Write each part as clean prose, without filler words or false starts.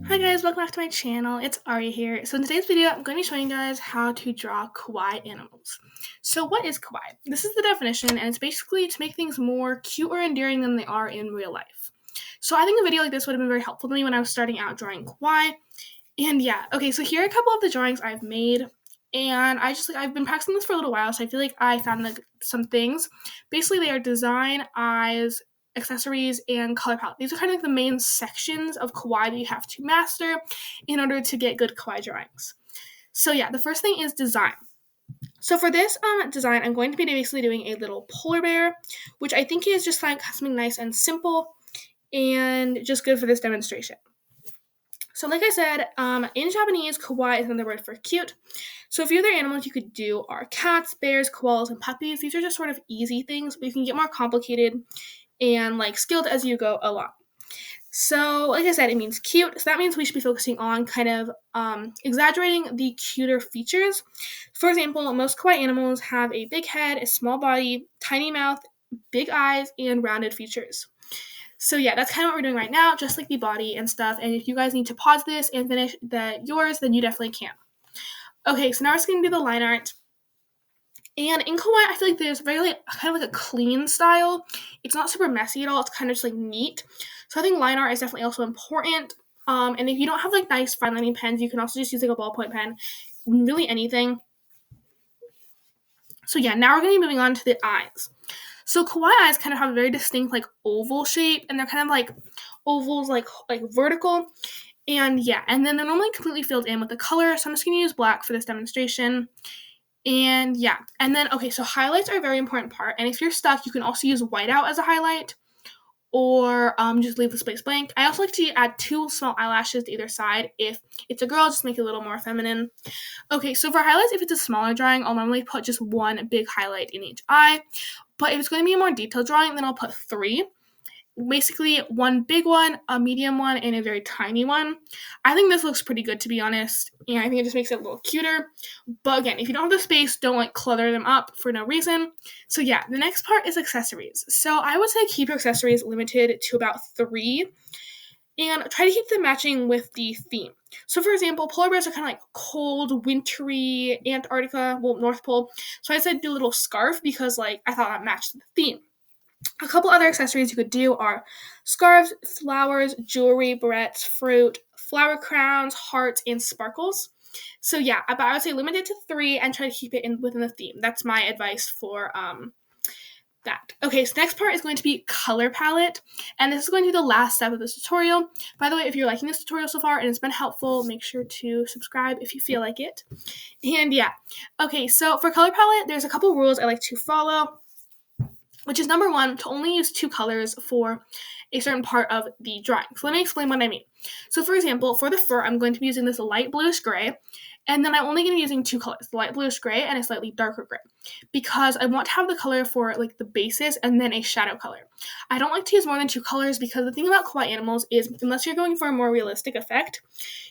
Hi guys, welcome back to my channel. It's Aria here. So in today's video, I'm going to be showing you guys how to draw kawaii animals. So what is kawaii? This is the definition, and it's basically to make things more cute or endearing than they are in real life. So I think a video like this would have been very helpful to me when I was starting out drawing kawaii. And yeah, okay, so here are a couple of the drawings I've made. And I've been practicing this for a little while, so I feel like I found some things. Basically, they are design, eyes, accessories, and color palette. These are kind of like the main sections of kawaii that you have to master in order to get good kawaii drawings. So yeah, the first thing is design. So for this design, I'm going to be basically doing a little polar bear, which I think is just like something nice and simple and just good for this demonstration. So like I said, in Japanese, kawaii is another word for cute. So a few other animals you could do are cats, bears, koalas, and puppies. These are just sort of easy things, but you can get more complicated and like skilled as you go along. So like I said, it means cute. So that means we should be focusing on kind of exaggerating the cuter features. For example, most kawaii animals have a big head, a small body, tiny mouth, big eyes, and rounded features. So yeah, that's kind of what we're doing right now, just like the body and stuff. And if you guys need to pause this and finish yours, then you definitely can. Okay, so now we're just going to do the line art. And in kawaii, I feel like there's very kind of like a clean style. It's not super messy at all. It's kind of just like neat. So I think line art is definitely also important. And if you don't have like nice fine lining pens, you can also just use like a ballpoint pen. Really anything. So yeah, now we're going to be moving on to the eyes. So kawaii eyes kind of have a very distinct like oval shape, and they're kind of like ovals like vertical. And yeah, and then they're normally completely filled in with the color. So I'm just going to use black for this demonstration. And yeah, and then, okay, so highlights are a very important part. And if you're stuck, you can also use whiteout as a highlight or just leave the space blank. I also like to add 2 small eyelashes to either side. If it's a girl, just make it a little more feminine. Okay, so for highlights, if it's a smaller drawing, I'll normally put just 1 big highlight in each eye. But if it's going to be a more detailed drawing, then I'll put 3. Basically 1 big one, a medium one, and a very tiny one. I think this looks pretty good, to be honest, and I think it just makes it a little cuter. But again, if you don't have the space, don't like clutter them up for no reason. So yeah, the next part is accessories. So I would say keep your accessories limited to about 3 and try to keep them matching with the theme. So for example, polar bears are kind of like cold, wintry, Antarctica, North Pole. So I said do a little scarf because like I thought that matched the theme. A couple other accessories you could do are scarves, flowers, jewelry, barrettes, fruit, flower crowns, hearts, and sparkles. So yeah, but I would say limit it to 3 and try to keep it within the theme. That's my advice for that. Okay, so next part is going to be color palette, and this is going to be the last step of this tutorial. By the way, if you're liking this tutorial so far and it's been helpful, make sure to subscribe if you feel like it. And yeah, okay, so for color palette, there's a couple rules I like to follow, which is number 1, to only use 2 colors for a certain part of the drawing. So let me explain what I mean. So for example, for the fur, I'm going to be using this light bluish gray, and then I'm only going to be using 2 colors, the light bluish gray and a slightly darker gray, because I want to have the color for like the basis and then a shadow color. I don't like to use more than 2 colors because the thing about kawaii animals is unless you're going for a more realistic effect,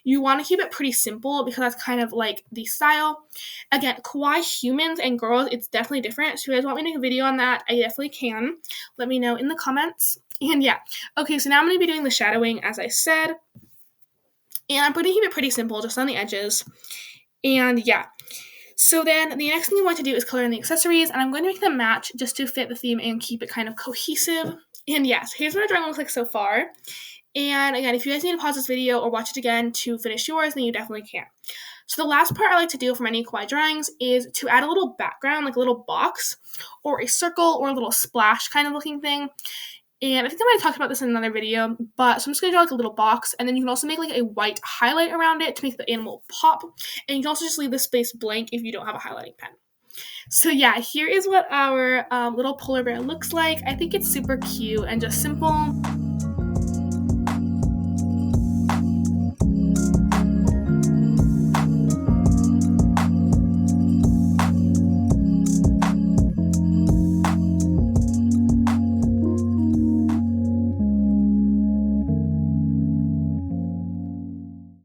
you want to keep it pretty simple because that's kind of like the style. Again, kawaii humans and girls, it's definitely different. So if you guys want me to make a video on that, I definitely can. Let me know in the comments. And yeah, okay, so now I'm going to be doing the shadowing as I said. And I'm going to keep it pretty simple, just on the edges. And yeah, so then the next thing you want to do is color in the accessories, and I'm going to make them match just to fit the theme and keep it kind of cohesive. And yeah, so here's what our drawing looks like so far. And again, if you guys need to pause this video or watch it again to finish yours, then you definitely can. So the last part I like to do for my kawaii drawings is to add a little background, like a little box or a circle or a little splash kind of looking thing. And I think I might have talked about this in another video, but so I'm just going to draw like a little box, and then you can also make like a white highlight around it to make the animal pop, and you can also just leave the space blank if you don't have a highlighting pen. So yeah, here is what our little polar bear looks like. I think it's super cute and just simple.